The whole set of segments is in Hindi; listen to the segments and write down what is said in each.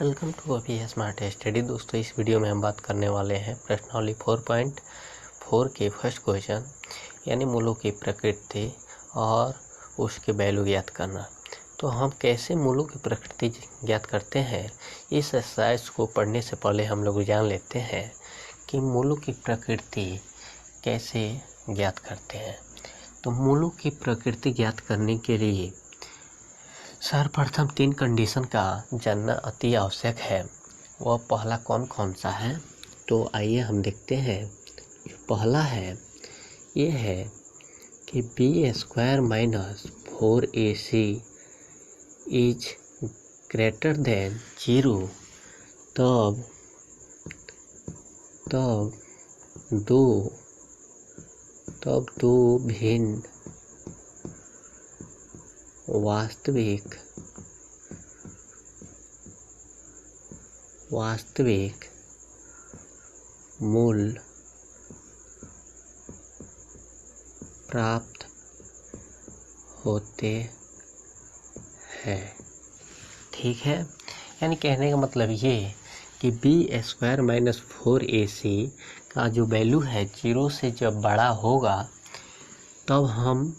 वेलकम टू अभी स्मार्ट स्टडी। दोस्तों, इस वीडियो में हम बात करने वाले हैं प्रश्नावली 4.4 के फर्स्ट क्वेश्चन यानी मूलों की प्रकृति और उसके वैल्यू ज्ञात करना। तो हम कैसे मूलों की प्रकृति ज्ञात करते हैं, इस एक्सरसाइज को पढ़ने से पहले हम लोग जान लेते हैं कि मूलों की प्रकृति कैसे ज्ञात करते हैं। तो मूलों की प्रकृति ज्ञात करने के लिए सर्वप्रथम 3 कंडीशन का जानना अति आवश्यक है। वह पहला कौन कौन सा है, तो आइए हम देखते हैं। जो पहला है ये है कि b² - 4ac is greater than 0, तब दो भिन्न वास्तविक मूल प्राप्त होते हैं। ठीक है, यानी कहने का मतलब ये कि b² - 4ac का जो वैल्यू है 0 से जब बड़ा होगा तब हम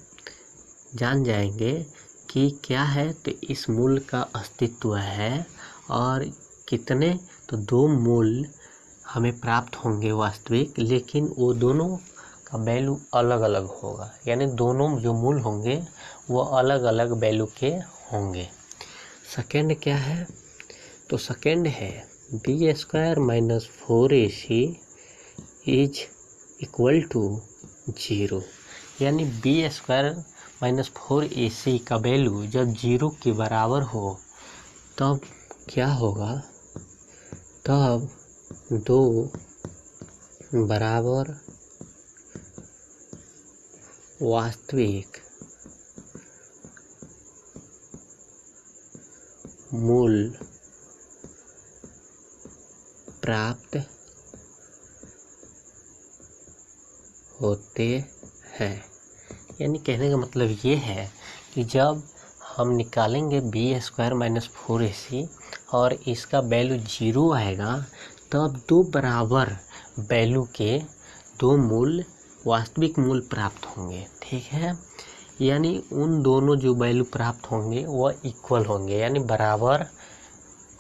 जान जाएंगे कि क्या है, तो इस मूल का अस्तित्व है। और कितने, तो 2 मूल हमें प्राप्त होंगे वास्तविक, लेकिन वो दोनों का वैल्यू अलग अलग होगा। यानी दोनों जो मूल होंगे वो अलग अलग वैल्यू के होंगे। सेकेंड क्या है, तो सेकेंड है b² - 4ac is equal to 0। यानी b² - 4ac का वैल्यू जब 0 के बराबर हो तब क्या होगा, तब 2 बराबर वास्तविक मूल प्राप्त होते हैं। यानी कहने का मतलब ये है कि जब हम निकालेंगे b² - 4ac और इसका वैल्यू 0 आएगा तब 2 बराबर वैल्यू के 2 मूल वास्तविक मूल प्राप्त होंगे। ठीक है, यानी उन दोनों जो वैल्यू प्राप्त होंगे वह इक्वल होंगे, यानी बराबर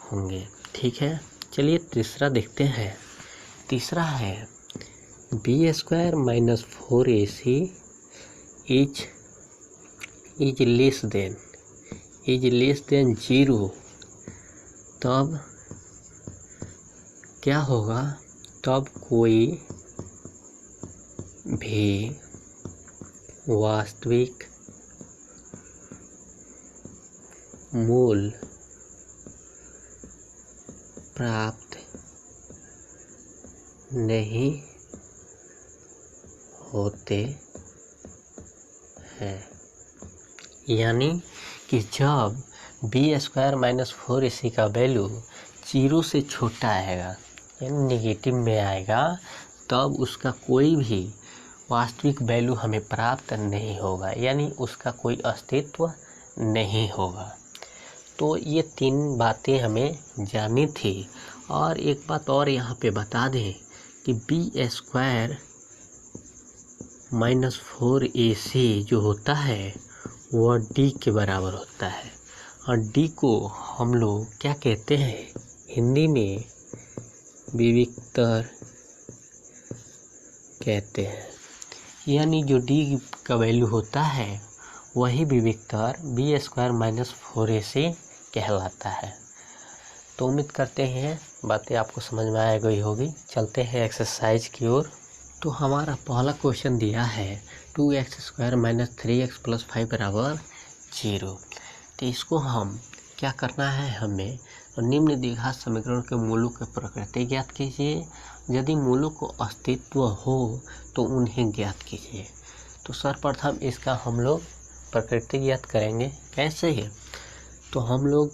होंगे। ठीक है, चलिए तीसरा देखते हैं। तीसरा है b² - 4ac is less than 0, तब क्या होगा, तब कोई भी वास्तविक मूल प्राप्त नहीं होते हैं। यानी कि जब b² - 4ac का वैल्यू 0 से छोटा आएगा, यानी नेगेटिव में आएगा, तब उसका कोई भी वास्तविक वैल्यू हमें प्राप्त नहीं होगा, यानी उसका कोई अस्तित्व नहीं होगा। तो ये 3 बातें हमें जाननी थी। और एक बात और यहाँ पे बता दें कि b² - 4ac जो होता है वह d के बराबर होता है। और d को हम लोग क्या कहते हैं, हिंदी में विविक्तर कहते हैं। यानी जो d का वैल्यू होता है वही विविक्तर b² - 4ac कहलाता है। तो उम्मीद करते हैं बातें आपको समझ में आ गई होगी। चलते हैं एक्सरसाइज की ओर। तो हमारा पहला क्वेश्चन दिया है 2x² - 3x + 5 = 0। तो इसको हम क्या करना है, हमें निम्न द्विघात समीकरण के मूलों की प्रकृति ज्ञात कीजिए। यदि मूलों को अस्तित्व हो तो उन्हें ज्ञात कीजिए। तो सर्वप्रथम इसका हम लोग प्रकृति ज्ञात करेंगे। कैसे है, तो हम लोग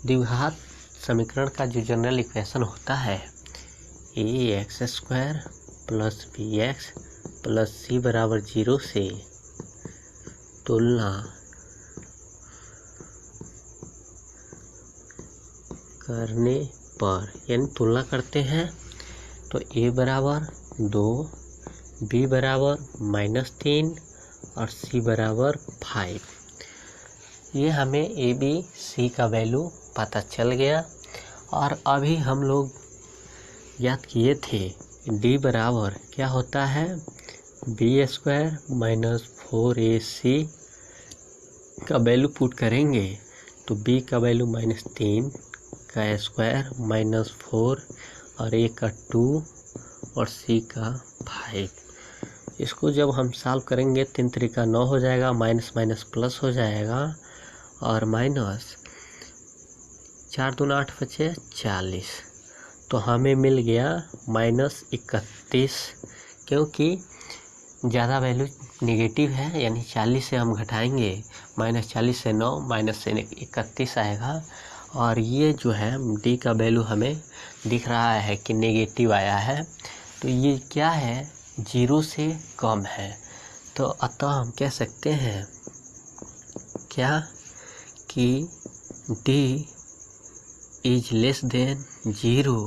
द्विघात समीकरण का जो जनरल इक्वेशन होता है ax² + bx + c = 0 से तुलना करने पर, यानी तुलना करते हैं तो a बराबर 2, b बराबर -3 और c बराबर 5। ये हमें a b c का वैल्यू पता चल गया। और अभी हम लोग याद किए थे d बराबर क्या होता है, b² माइनस 4ac का वैल्यू पुट करेंगे तो b का वैल्यू -3 का स्क्वायर -4 और a का 2 और c का 5। इसको जब हम सॉल्व करेंगे 3 तरीका 9 हो जाएगा, माइनस माइनस प्लस हो जाएगा और माइनस 4 दूना 8 बचे 40। तो हमें मिल गया -31, क्योंकि ज़्यादा वैल्यू नेगेटिव है, यानी 40 से हम घटाएंगे, -40 से 9 -31 आएगा। और ये जो है डी का वैल्यू हमें दिख रहा है कि नेगेटिव आया है, तो ये क्या है, 0 से कम है। तो अतः हम कह सकते हैं क्या कि डी इज लेस देन 0,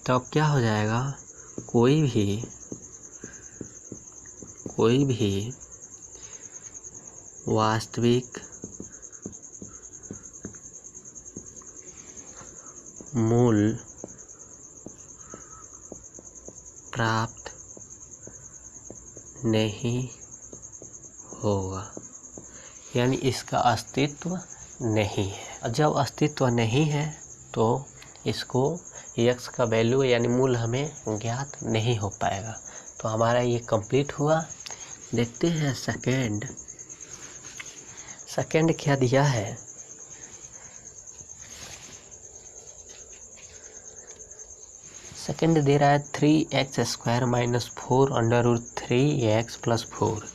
तब क्या हो जाएगा, कोई भी वास्तविक मूल प्राप्त नहीं होगा, यानी इसका अस्तित्व नहीं है। और जब अस्तित्व नहीं है तो इसको x का वैल्यू यानी मूल हमें ज्ञात नहीं हो पाएगा। तो हमारा ये कंप्लीट हुआ। देखते हैं सेकंड क्या दिया है। सेकंड दे रहा है 3x² minus 4 √3x + 4।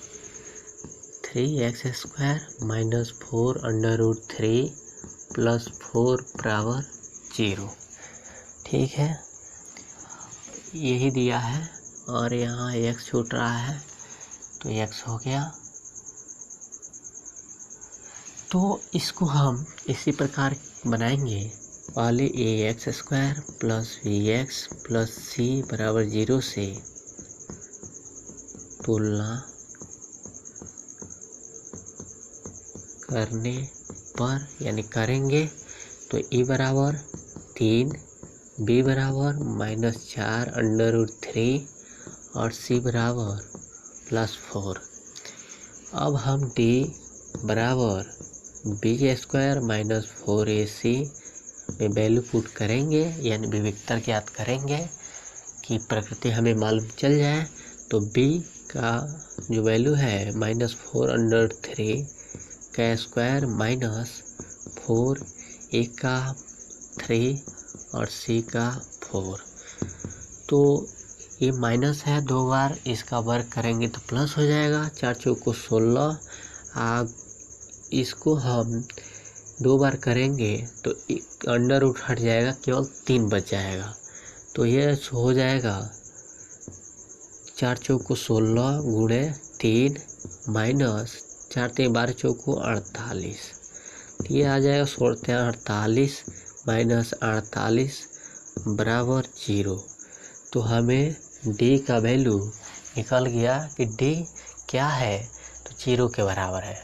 3x² minus 4 √3 + 4 बराबर 0। ठीक है, यही दिया है और यहाँ x छूट रहा है तो x हो गया। तो इसको हम इसी प्रकार बनाएंगे, पहले ax² + bx + c बराबर 0 से तुलना करने पर, यानी करेंगे तो a बराबर 3, b बराबर -4 √3 और c बराबर +4। अब हम d बराबर b² माइनस 4ac में वैल्यू पुट करेंगे, यानी विविक्तर ज्ञात करेंगे कि प्रकृति हमें मालूम चल जाए। तो b का जो वैल्यू है -4 √3 का स्क्वायर माइनस 4, a का 3 और c का 4। तो ये माइनस है, 2 बार इसका वर्ग करेंगे तो प्लस हो जाएगा, 4 चौको 16। इसको हम 2 बार करेंगे तो अंडर रूट हट जाएगा, केवल 3 बच जाएगा। तो ये हो जाएगा 4 चौको 16 गुणे 3 माइनस 4 3 12 चौको 48। ये आ जाएगा 16 48 माइनस 48 बराबर 0। तो हमें d का वैल्यू निकल गया कि d क्या है, तो 0 के बराबर है।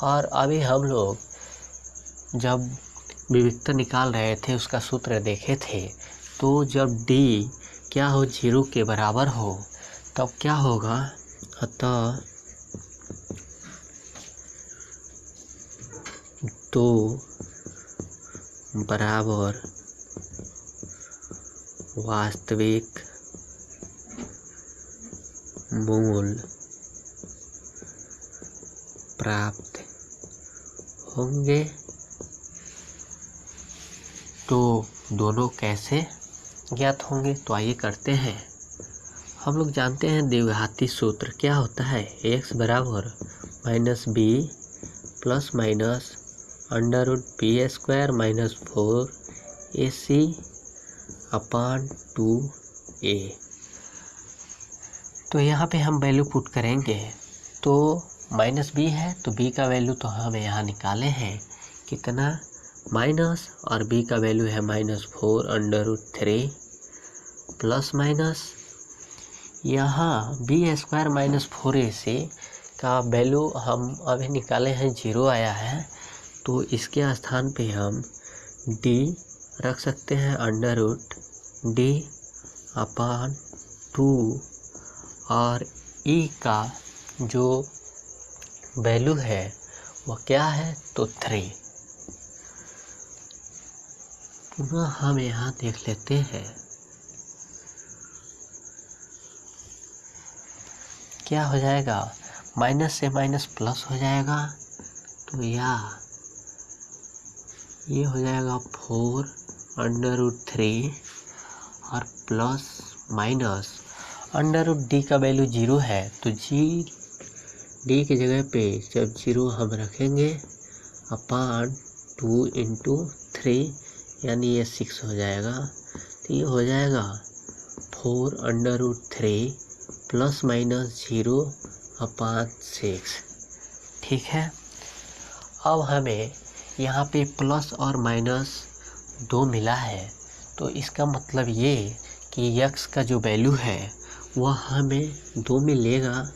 और अभी हम लोग जब विविक्तर निकाल रहे थे उसका सूत्र देखे थे, तो जब d क्या हो 0 के बराबर हो तब क्या होगा, अतः तो बराबर वास्तविक मूल प्राप्त होंगे। तो दोनों कैसे ज्ञात होंगे, तो आइए करते हैं। हम लोग जानते हैं द्विघाती सूत्र क्या होता है, x बराबर -b plus minus √b² minus 4ac upon 2a। तो यहाँ पे हम वैल्यू पुट करेंगे तो माइनस बी है तो बी का वैल्यू तो हम यहाँ निकाले हैं कितना माइनस, और बी का वैल्यू है -4√3 प्लस माइनस यहाँ b² माइनस 4ac का वैल्यू हम अभी निकाले हैं 0 आया है, तो इसके स्थान पे हम d रख सकते हैं √d/2 और e का जो वैल्यू है वो क्या है तो 3। पुनः हम यहाँ देख लेते हैं क्या हो जाएगा, माइनस से माइनस प्लस हो जाएगा, तो ये हो जाएगा 4√3 और प्लस माइनस √d का वैल्यू 0 है तो डी की जगह पे जब 0 हम रखेंगे अपान 2 × 3 यानी ये 6 हो जाएगा, तो ये हो जाएगा 4√3 प्लस माइनस 0/6। ठीक है, अब हमें यहाँ पे प्लस और माइनस 2 मिला है, तो इसका मतलब ये कि x का जो वैल्यू है वह हमें 2 मिलेगा,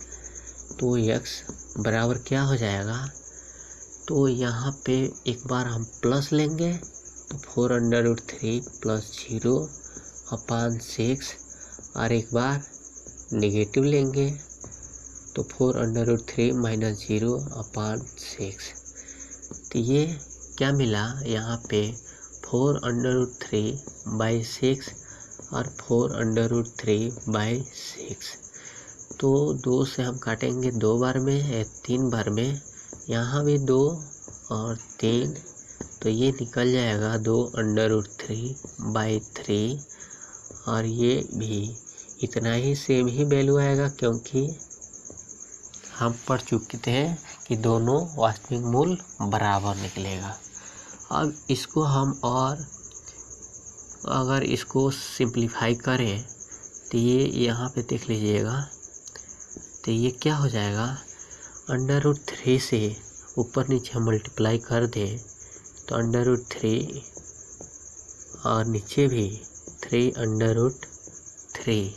तो x बराबर क्या हो जाएगा, तो यहाँ पे एक बार हम प्लस लेंगे तो 4√3 प्लस 0/6 और एक बार नेगेटिव लेंगे तो 4√3 माइनस 0/6। तो ये क्या मिला यहाँ पे 4√3/6 और 4√3/6, तो 2 से हम काटेंगे 2 बार में 3 बार में, यहाँ भी 2 और 3, तो ये निकल जाएगा 2√3/3 और ये भी इतना ही सेम ही वैल्यू आएगा क्योंकि हम पढ़ चुके थे कि दोनों वास्तविक मूल बराबर निकलेगा। अब इसको हम और अगर इसको सिंप्लीफाई करें तो ये यहाँ पे देख लीजिएगा, तो ये क्या हो जाएगा √3 से ऊपर नीचे हम मल्टीप्लाई कर दें तो √3 और नीचे भी 3√3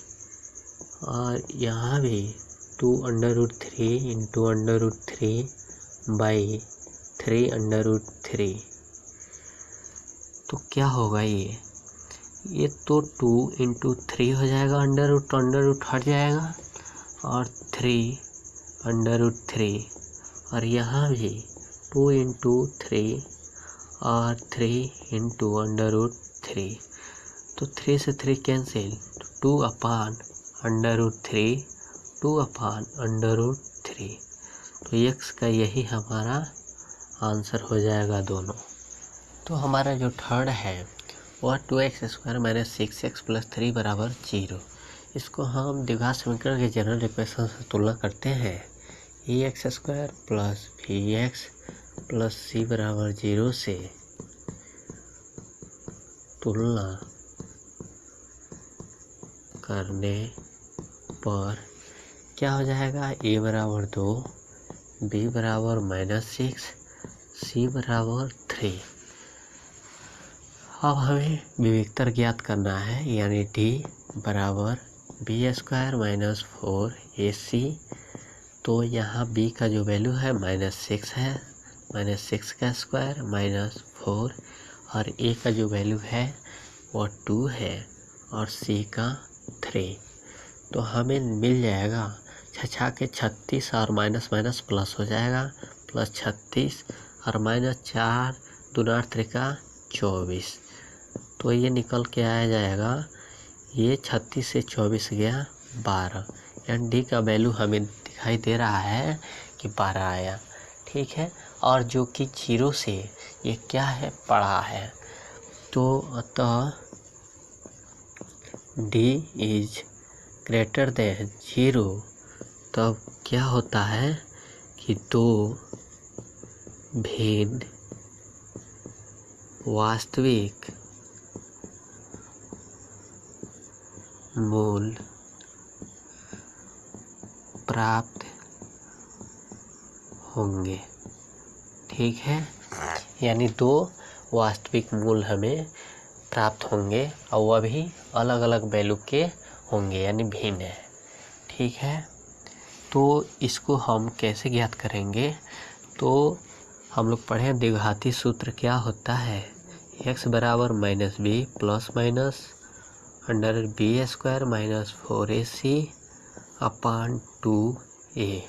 और यहाँ भी 2√3 × √3/3√3, तो क्या होगा ये तो 2 × 3 हो जाएगा, √√, हट जाएगा और 3√3 और यहाँ भी 2 × 3 और 3 × √3, तो 3 से 3 कैंसिल, 2/√3 2/√3, तो x का यही हमारा आंसर हो जाएगा दोनों। तो हमारा जो थर्ड है वह 2x² माइनस 6x प्लस 3 बराबर 0। इसको हम द्विघात समीकरण के जनरल इक्वेशन से तुलना करते हैं, ax² plus bx plus c बराबर 0 से तुलना करने पर क्या हो जाएगा, a बराबर 2, b बराबर -6, c बराबर 3। अब हमें विविक्तर ज्ञात करना है, यानी d बराबर b² माइनस 4ac, तो यहाँ b का जो वैल्यू है -6 है, -6 का स्क्वायर माइनस 4 और a का जो वैल्यू है वो 2 है और c का 3, तो हमें मिल जाएगा 6 के 36 और माइनस माइनस प्लस हो जाएगा, प्लस 36 और -4 दूना 24, तो ये निकल के आ जाएगा, ये 36 से 24 गया 12, यानी डी का वैल्यू हमें दिखाई दे रहा है कि 12 आया। ठीक है, और जो कि 0 से ये क्या है पढ़ा है, तो अतः डी इज ग्रेटर देन 0, तब क्या होता है कि 2 भिन्न वास्तविक मूल प्राप्त होंगे। ठीक है, यानी 2 वास्तविक मूल हमें प्राप्त होंगे और वह भी अलग अलग वैल्यू के होंगे, यानी भिन्न है। ठीक है, तो इसको हम कैसे ज्ञात करेंगे? तो हम लोग पढ़े द्विघाती सूत्र क्या होता है, x बराबर minus b plus minus under b square minus 4ac upon 2a।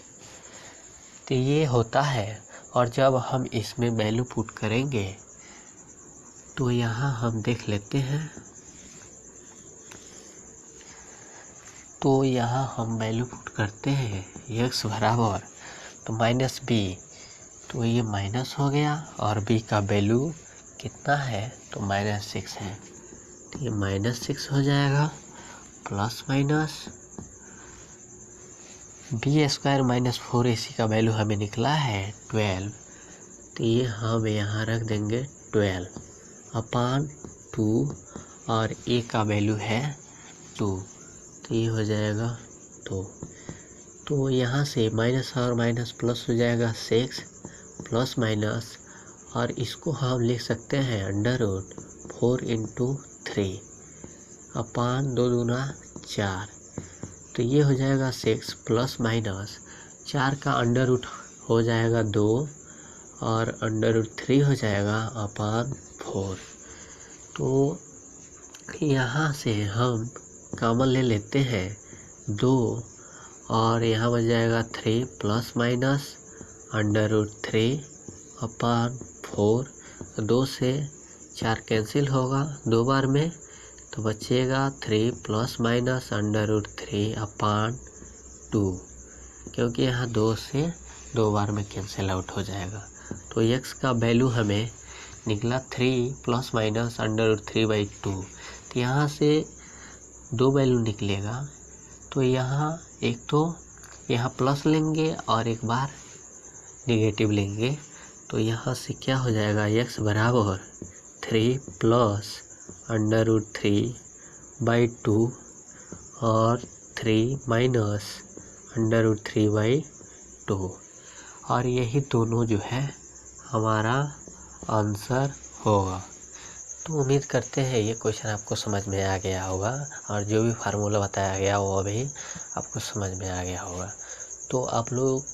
तो ये होता है, और जब हम इसमें वैल्यू पुट करेंगे तो यहाँ हम देख लेते हैं। तो यहाँ हम वैल्यू पुट करते हैं x बराबर तो माइनस बी, तो ये माइनस हो गया, और b का वैल्यू कितना है तो -6 है, तो ये -6 हो जाएगा plus minus b square minus 4ac का वैल्यू हमें निकला है 12, तो ये हम यहाँ रख देंगे 12 अपान 2, और a का वैल्यू है 2, तो ये हो जाएगा 2। तो यहाँ से माइनस और माइनस प्लस हो जाएगा 6 प्लस माइनस, और इसको हम लिख सकते हैं अंडर रूट 4 × 3 अपान 2 दूना 4, तो ये हो जाएगा 6 प्लस माइनस 4 का अंडर रूट हो जाएगा 2, और अंडर रूट 3 हो जाएगा अपान 4। तो यहाँ से हम कॉमन ले लेते हैं 2, और यहाँ बच जाएगा 3 प्लस माइनस अंडर रूट 3 अपान 4, 2 से 4 कैंसिल होगा 2 बार में, तो बचेगा 3 प्लस माइनस अंडर रूट 3 अपान 2, क्योंकि यहाँ 2 से 2 बार में कैंसिल आउट हो जाएगा। तो x का वैल्यू हमें निकला 3 प्लस माइनस अंडर रूट 3/2, तो यहाँ से 2 वैल्यू निकलेगा, तो यहाँ एक तो यहाँ प्लस लेंगे और एक बार निगेटिव लेंगे, तो यहाँ से क्या हो जाएगा x बराबर 3 प्लस अंडर रूट 3/2 और 3 माइनस अंडर रूट 3/2, और यही दोनों जो है हमारा आंसर होगा। तो उम्मीद करते हैं ये क्वेश्चन आपको समझ में आ गया होगा, और जो भी फार्मूला बताया गया वो भी आपको समझ में आ गया होगा। तो आप लोग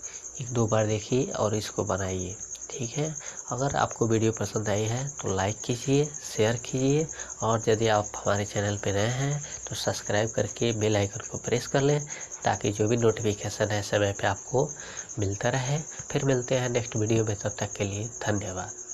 1-2 बार देखिए और इसको बनाइए। ठीक है, अगर आपको वीडियो पसंद आई है तो लाइक कीजिए, शेयर कीजिए, और यदि आप हमारे चैनल पर नए हैं तो सब्सक्राइब करके बेल आइकन को प्रेस कर लें, ताकि जो भी नोटिफिकेशन है समय पे आपको मिलता रहे। फिर मिलते हैं नेक्स्ट वीडियो में, तब तक के लिए धन्यवाद।